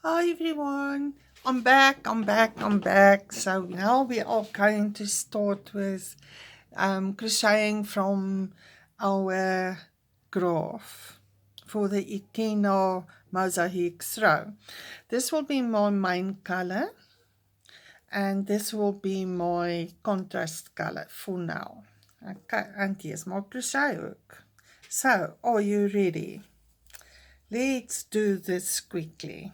Hi everyone, I'm back. So now we are going to start with crocheting from our graph for the Ikena Mosaic row. This will be my main color and this will be my contrast color for now. Okay, and here's my crochet hook. So, are you ready? Let's do this quickly.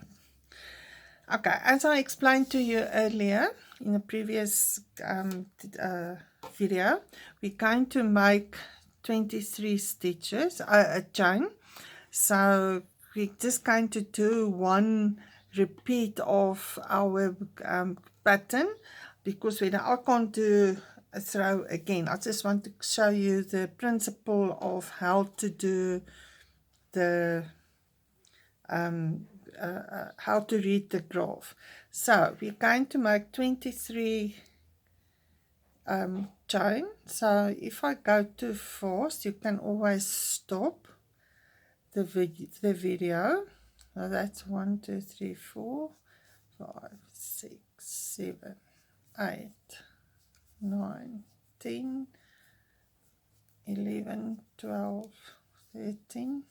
Okay, as I explained to you earlier in the previous video, we're going to make 23 stitches, a chain. So we're just going to do one repeat of our pattern, because when I can't do a throw again, I just want to show you the principle of how to do the how to read the graph. So we're going to make 23 chain. So if I go too fast, you can always stop the video. So that's 1 2 3 4 5 6 7 8 9 10 11 12 13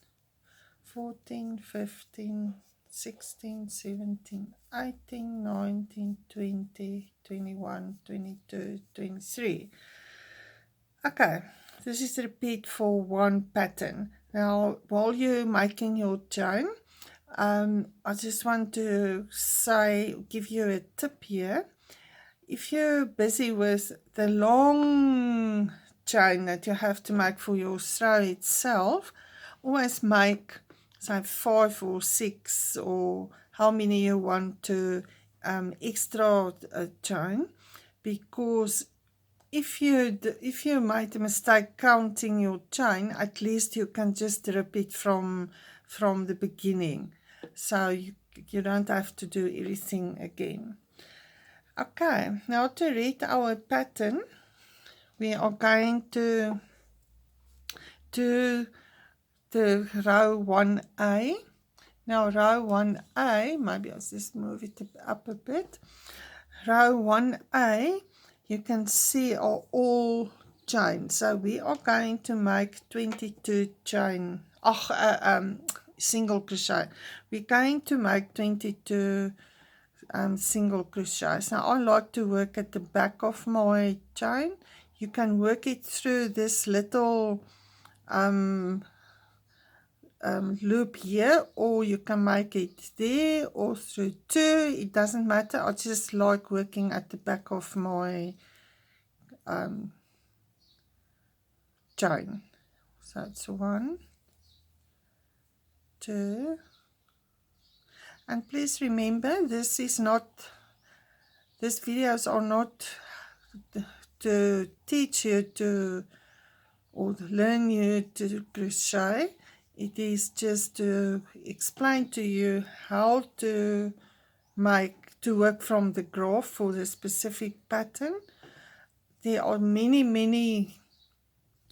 14 15 16 17 18 19 20 21 22 23. Okay, this is a repeat for one pattern. Now while you're making your chain, I just want to give you a tip here. If you're busy with the long chain that you have to make for your throw itself, always make say 5 or 6 or how many you want to extra chain, because if you made a mistake counting your chain, at least you can just repeat from the beginning, so you don't have to do everything again. Okay, now to read our pattern, we are going to do the row 1A. Now row 1A, maybe I'll just move it up a bit. Row 1A, you can see are all chain. So we are going to make 22 chain, single crochet. We're going to make 22 single crochets. Now I like to work at the back of my chain. You can work it through this little loop here, or you can make it there or through two. It doesn't matter. I just like working at the back of my chain. So it's 1 2, and please remember, these videos are not to teach you to or learn you to crochet. It is just to explain to you how to work from the graph for the specific pattern. There are many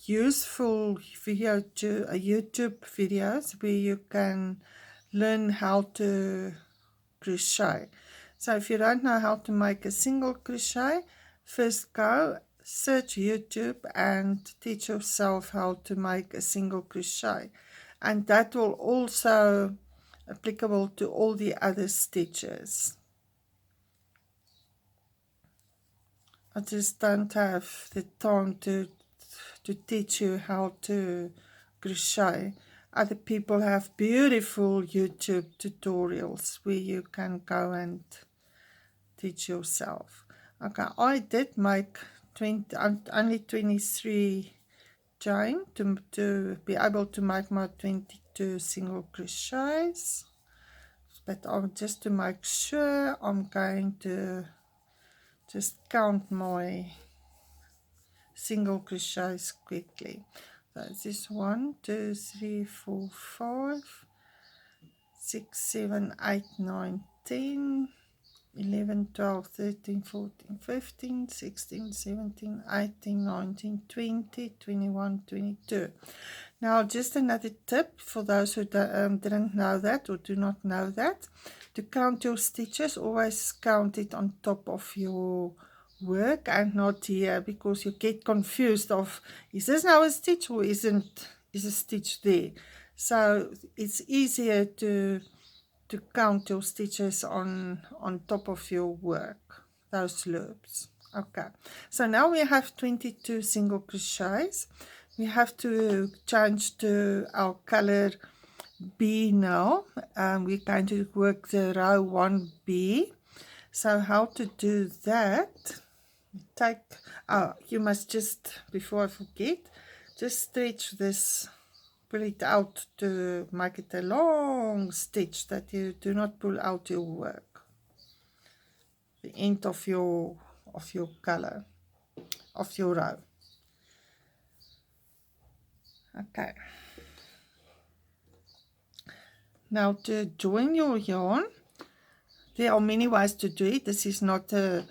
useful YouTube videos where you can learn how to crochet. So if you don't know how to make a single crochet, first go search YouTube and teach yourself how to make a single crochet, and that will also applicable to all the other stitches. I just don't have the time to teach you how to crochet. Other people have beautiful YouTube tutorials where you can go and teach yourself. Okay, I did make only 23 chain to be able to make my 22 single crochets, but just to make sure, I'm going to just count my single crochets quickly. So this is 1 2 3 4 5 6 7 8 9 10 11, 12, 13, 14, 15, 16, 17, 18, 19, 20, 21, 22. Now, just another tip for those who didn't know that or do not know that. To count your stitches, always count it on top of your work and not here, because you get confused of, is this now a stitch or is a stitch there? So it's easier to count your stitches on top of your work, those loops. Okay, so now we have 22 single crochets. We have to change to our color B now. We're going to work the row 1B. So how to do that? You must just, before I forget, just stretch this, pull it out to make it a long stitch, that you do not pull out your work, the end of your color, of your row. Okay, now to join your yarn, there are many ways to do it. This is not a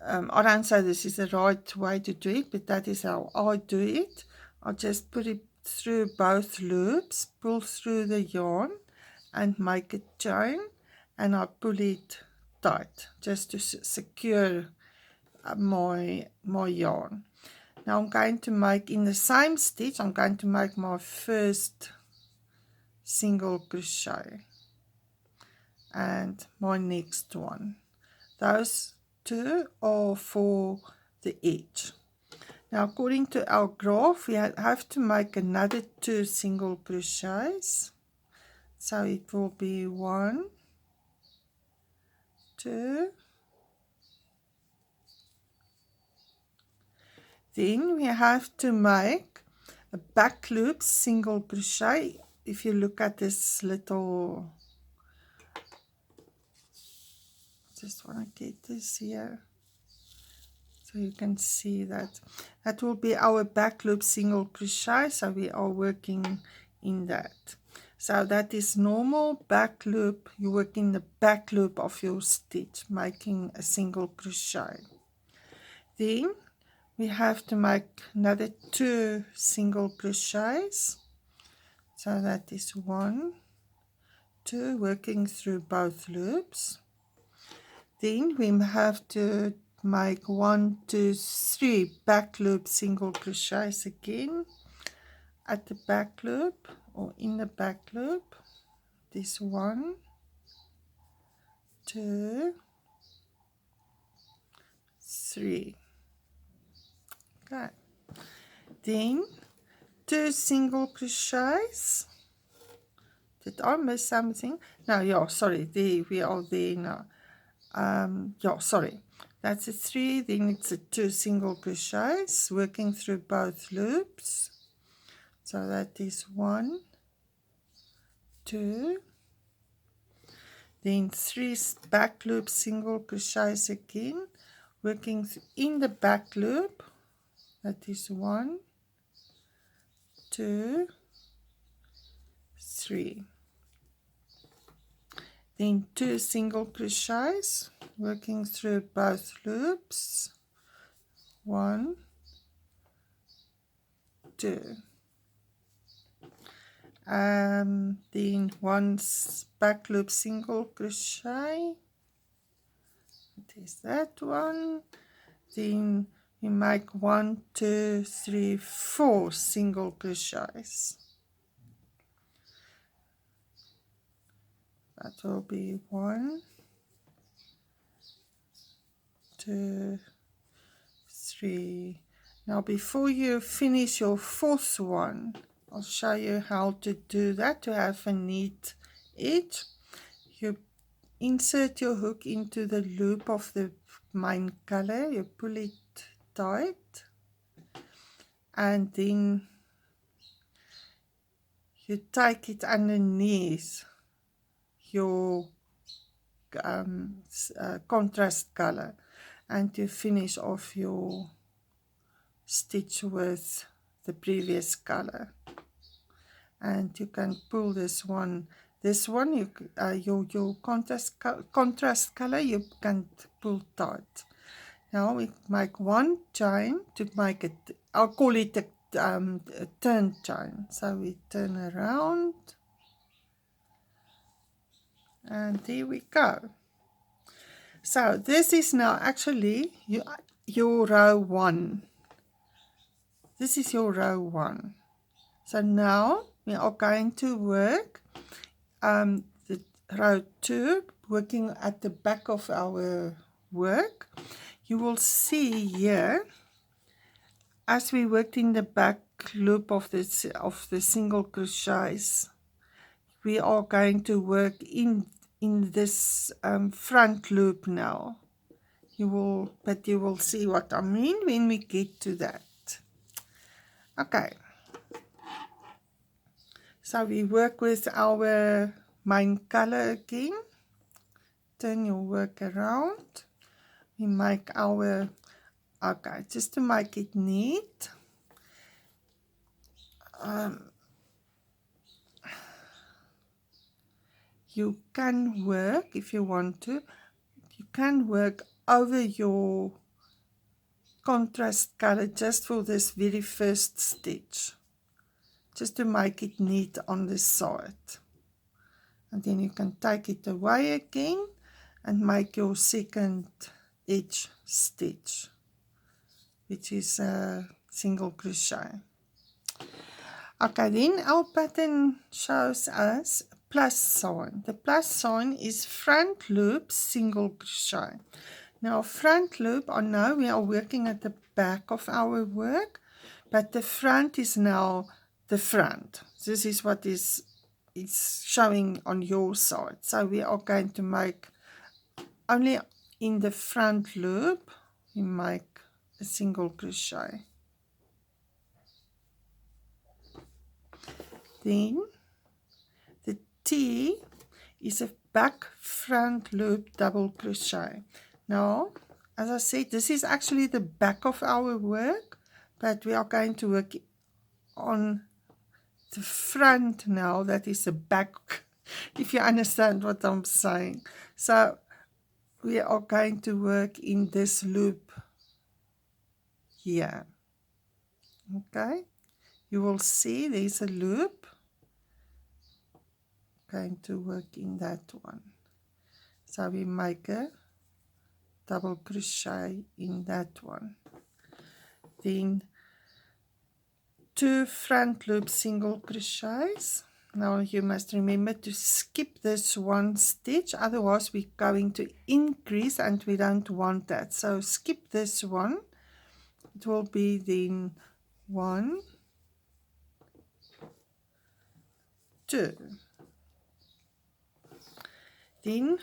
I don't say this is the right way to do it, but that is how I do it. I just put it through both loops, pull through the yarn and make a chain, and I pull it tight just to secure my yarn. Now I'm going to make, in the same stitch, I'm going to make my first single crochet and my next one. Those two are for the edge. Now, according to our graph, we have to make another 2 single crochets. So it will be 1, 2. Then we have to make a back loop single crochet. If you look at this little, just want to get this here so you can see that. That will be our back loop single crochet, so we are working in that. So that is normal back loop. You work in the back loop of your stitch, making a single crochet. Then we have to make another 2 single crochets. So that is 1, 2, working through both loops. Then we have to make 1, 2, 3 back loop single crochets again at the back loop or in the back loop. This 1, 2, 3. Okay. Then 2 single crochets. Did I miss something? No, yeah, sorry, there we are there now. Yeah, sorry, that's a 3. Then it's a 2 single crochets working through both loops. So that is 1, 2. Then 3 back loop single crochets again, working in the back loop. That is 1, 2, 3. Then 2 single crochets working through both loops. 1, 2. Then 1 back loop single crochet. It is that one. Then we make 1, 2, 3, 4 single crochets. That will be 1, 2, 3. Now before you finish your 4th one, I'll show you how to do that, to have a neat edge. You insert your hook into the loop of the main color, you pull it tight, and then you take it underneath your contrast color, and you finish off your stitch with the previous color. And you can pull this one This one, your contrast color, you can pull tight. Now we make one chain to make it, I'll call it a turn chain. So we turn around, and there we go. So this is now actually your row 1. This is your row 1. So now we are going to work the row 2, working at the back of our work. You will see here, as we worked in the back loop of the single crochets, we are going to work in this front loop now. You will see what I mean when we get to that. Okay, so we work with our main color again. Turn your work around. We make our, okay, just to make it neat, you can work, if you want to, you can work over your contrast color just for this very first stitch, just to make it neat on this side. And then you can take it away again and make your second edge stitch, which is a single crochet. Okay, then our pattern shows us a plus sign. The plus sign is front loop single crochet. Now front loop, I know we are working at the back of our work, but the front is now the front. This is what is showing on your side. So we are going to make only in the front loop, we make a single crochet. Then the T is a back front loop double crochet. Now, as I said, this is actually the back of our work, but we are going to work on the front now. That is the back, if you understand what I'm saying. So we are going to work in this loop here. Okay, you will see there's a loop. Going to work in that one. So we make a double crochet in that one. Then 2 front loop single crochets. Now you must remember to skip this one stitch, otherwise we're going to increase and we don't want that. So skip this one. It will be then 1, 2. Then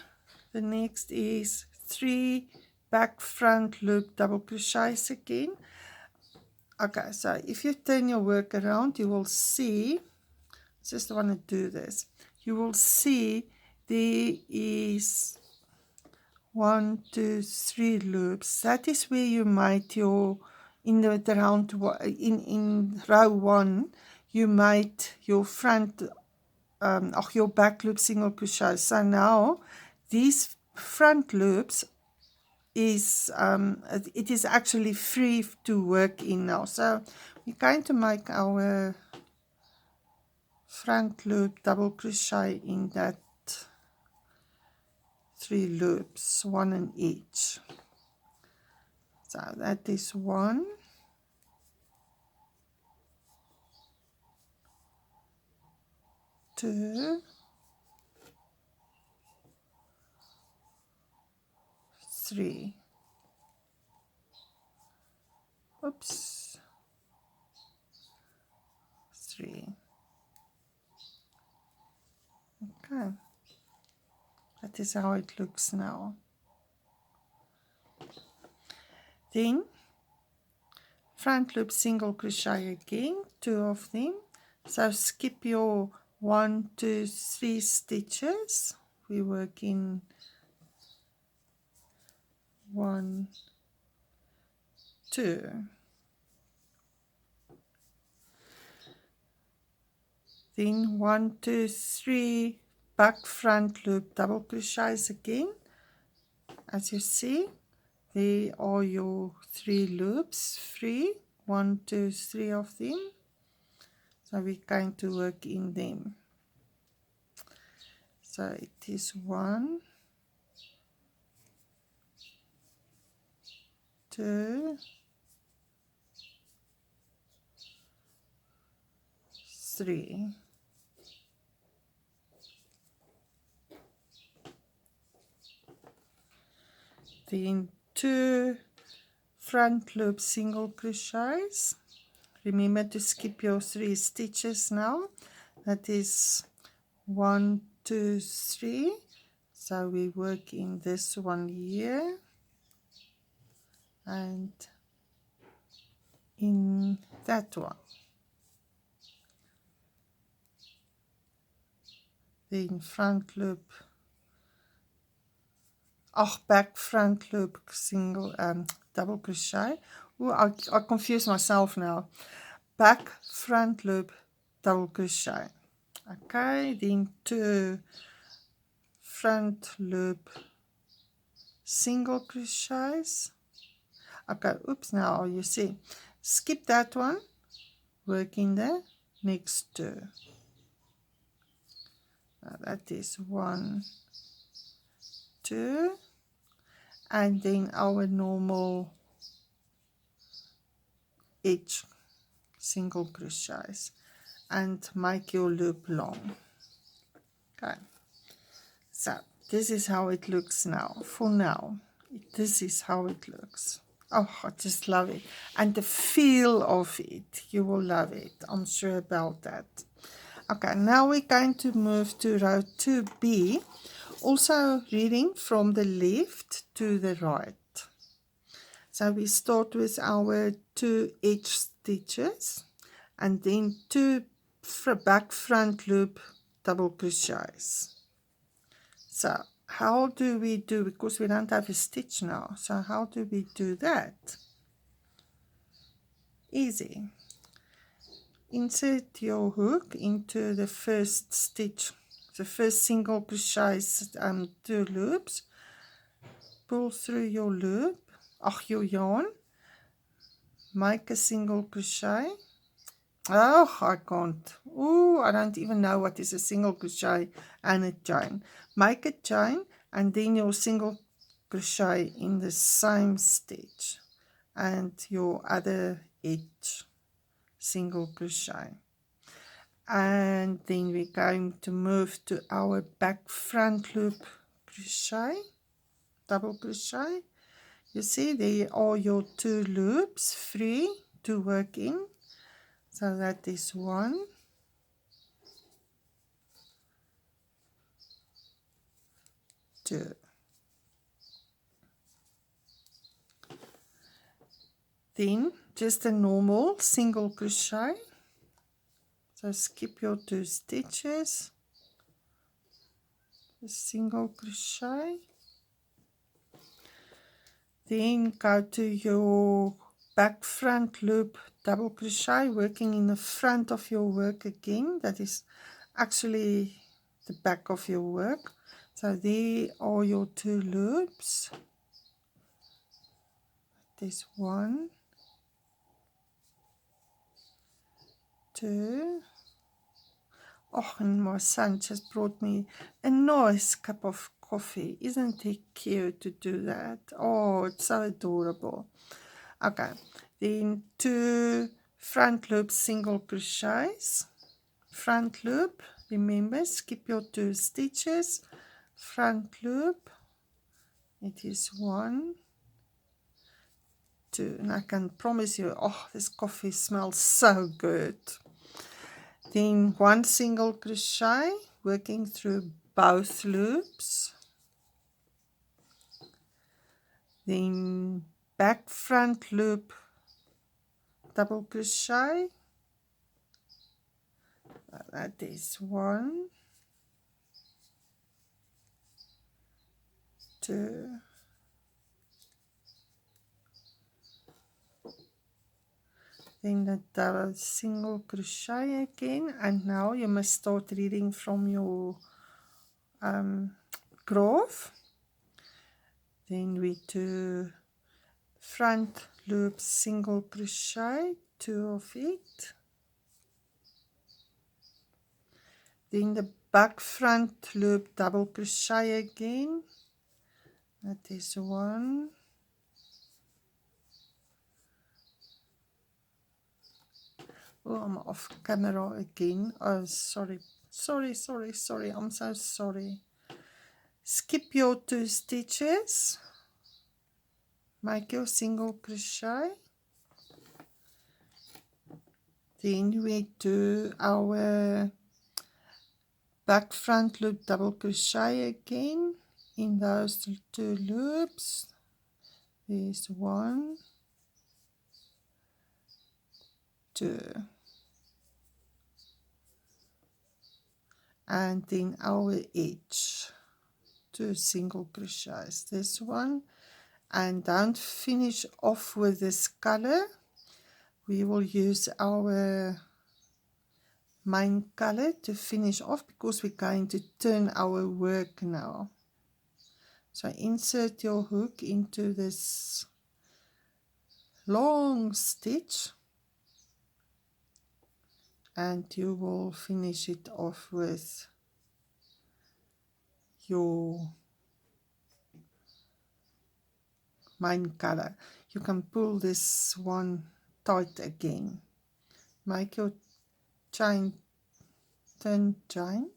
the next is 3 back front loop double crochets again. Okay, so if you turn your work around, you will see, just want to do this, you will see there is 1, 2, 3 loops. That is where you made your, in row 1, you made your front your back loop single crochet. So now these front loops is it is actually free to work in now. So we're going to make our front loop double crochet in that 3 loops, 1 in each. So that is 1, 2, 3. Oops. 3. Okay. That is how it looks now. Then front loop single crochet again, 2 of them. So skip your 1, 2, 3 stitches. We work in 1, 2. Then 1, 2, 3 back front loop double crochets again. As you see, there are your 3 loops, 3, 1, 2, 3 of them. So we're going to work in them. So it is 1, 2, 3. Then 2 front loop single crochets. Remember to skip your 3 stitches now. That is 1, 2, 3. So we work in this one here and in that one. Then front loop, back front loop single double crochet. Oh, I confuse myself now. Back front loop double crochet. Okay, then 2 front loop single crochets. Okay, oops, now you see, skip that one, work in the next 2. That is 1, 2, and then our normal edge single crochets and make your loop long. Okay, so this is how it looks now. For now, this is how it looks. Oh, I just love it. And the feel of it, you will love it. I'm sure about that. Okay, now we're going to move to row 2B, also reading from the left to the right. So we start with our 2 edge stitches and then 2 back front loop double crochets. So how do we do, because we don't have a stitch now, so how do we do that? Easy. Insert your hook into the first stitch, the first single crochet, 2 loops, pull through your loop, your yarn, make a single crochet. Oh, I can't. Oh, I don't even know what is a single crochet and a chain. Make a chain and then your single crochet in the same stitch and your other edge single crochet. And then we're going to move to our back front loop crochet, double crochet. You see, there are your 2 loops free to work in. So that is 1, 2. Then just a normal single crochet. So skip your 2 stitches, a single crochet. Then go to your back front loop double crochet, working in the front of your work again. That is actually the back of your work. So there are your 2 loops. There's 1, 2. Oh, and my son just brought me a nice cup of coffee. Isn't he cute to do that? Oh, it's so adorable. Okay, then 2 front loop single crochets. Front loop, remember, skip your 2 stitches. Front loop, it is 1, 2, and I can promise you, oh, this coffee smells so good. Then 1 single crochet, working through both loops. Then back front loop double crochet. That is 1, 2, then the double single crochet again, and now you must start reading from your groove. Then we do front loop single crochet, 2 of it. Then the back front loop double crochet again. That is 1. Oh, I'm off camera again. Oh, sorry. Sorry. I'm so sorry. Skip your 2 stitches. Make your single crochet. Then we do our back front loop double crochet again in those 2 loops. There's 1, 2, and then our edge, 2 single crochets, this one. And don't finish off with this color. We will use our main color to finish off because we're going to turn our work now. So insert your hook into this long stitch and you will finish it off with your main color. You can pull this one tight again. Make your chain, turn chain,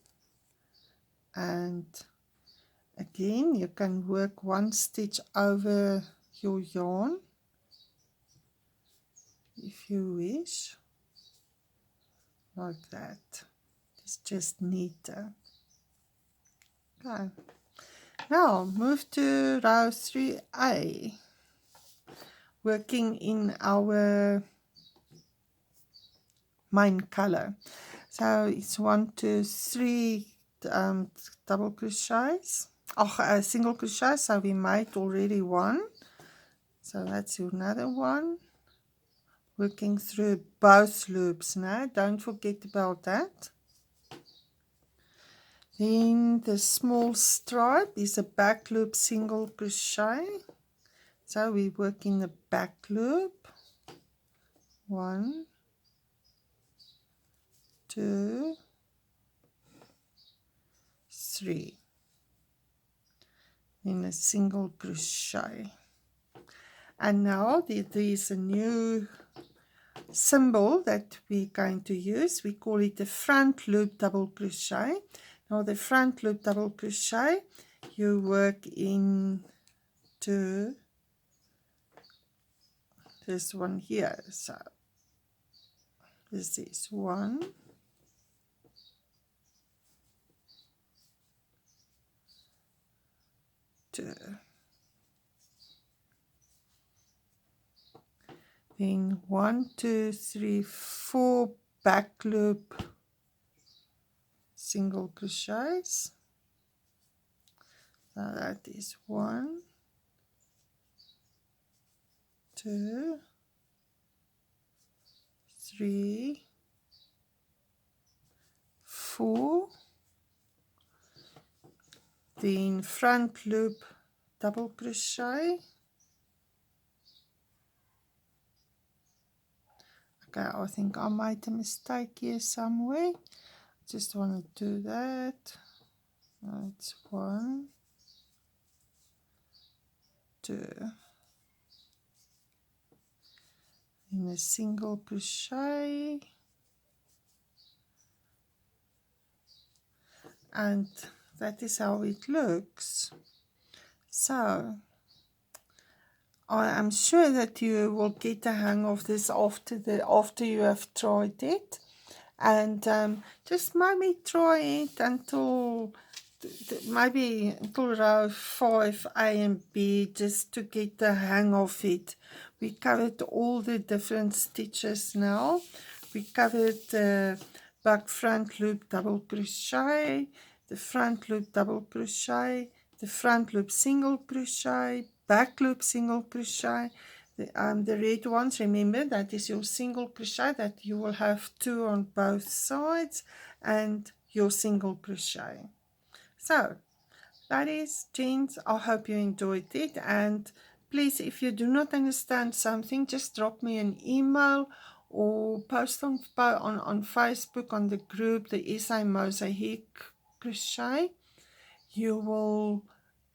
and again you can work 1 stitch over your yarn if you wish, like that. It's just neater. Okay, now move to row 3A, working in our main color. So it's 1, 2, 3 double crochets, single crochet. So we made already 1, so that's another 1. Working through both loops now, don't forget about that. Then the small stripe is a back loop single crochet, so we work in the back loop, 1, 2, 3, in a single crochet. And now there is a new symbol that we're going to use. We call it the front loop double crochet. Now the front loop double crochet, you work into this one here. So this is 1, 2, then 1, 2, 3, 4 back loop single crochets. So that is 1, 2, 3, 4. Then front loop double crochet. Okay, I think I made a mistake here somewhere. Just want to do that. It's 1, 2, in a single crochet, and that is how it looks. So I am sure that you will get the hang of this after you have tried it, and just maybe try it until maybe until row 5 A and B, just to get the hang of it. We covered all the different stitches now. We covered the back front loop double crochet, the front loop double crochet, the front loop single crochet, back loop single crochet. The red ones, remember, that is your single crochet, that you will have 2 on both sides, and your single crochet. So, ladies, gents, I hope you enjoyed it, and please, if you do not understand something, just drop me an email or post on Facebook on the group, the SA Mosaic Crochet. You will,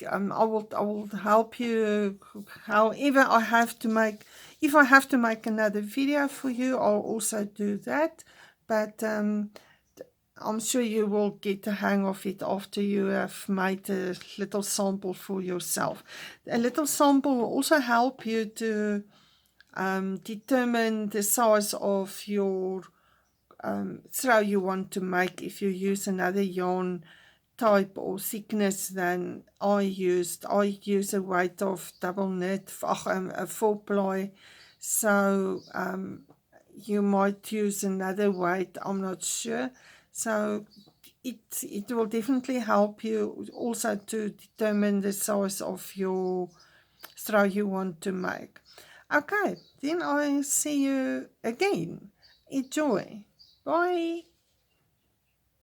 I will help you. However, I have to make, if I have to make another video for you, I'll also do that. But I'm sure you will get the hang of it after you have made a little sample for yourself. A little sample will also help you to determine the size of your throw you want to make. If you use another yarn type or thickness than I use a weight of double knit, a 4-ply, so you might use another weight, I'm not sure. So it will definitely help you also to determine the size of your throw you want to make. Okay, then I see you again. Enjoy. Bye.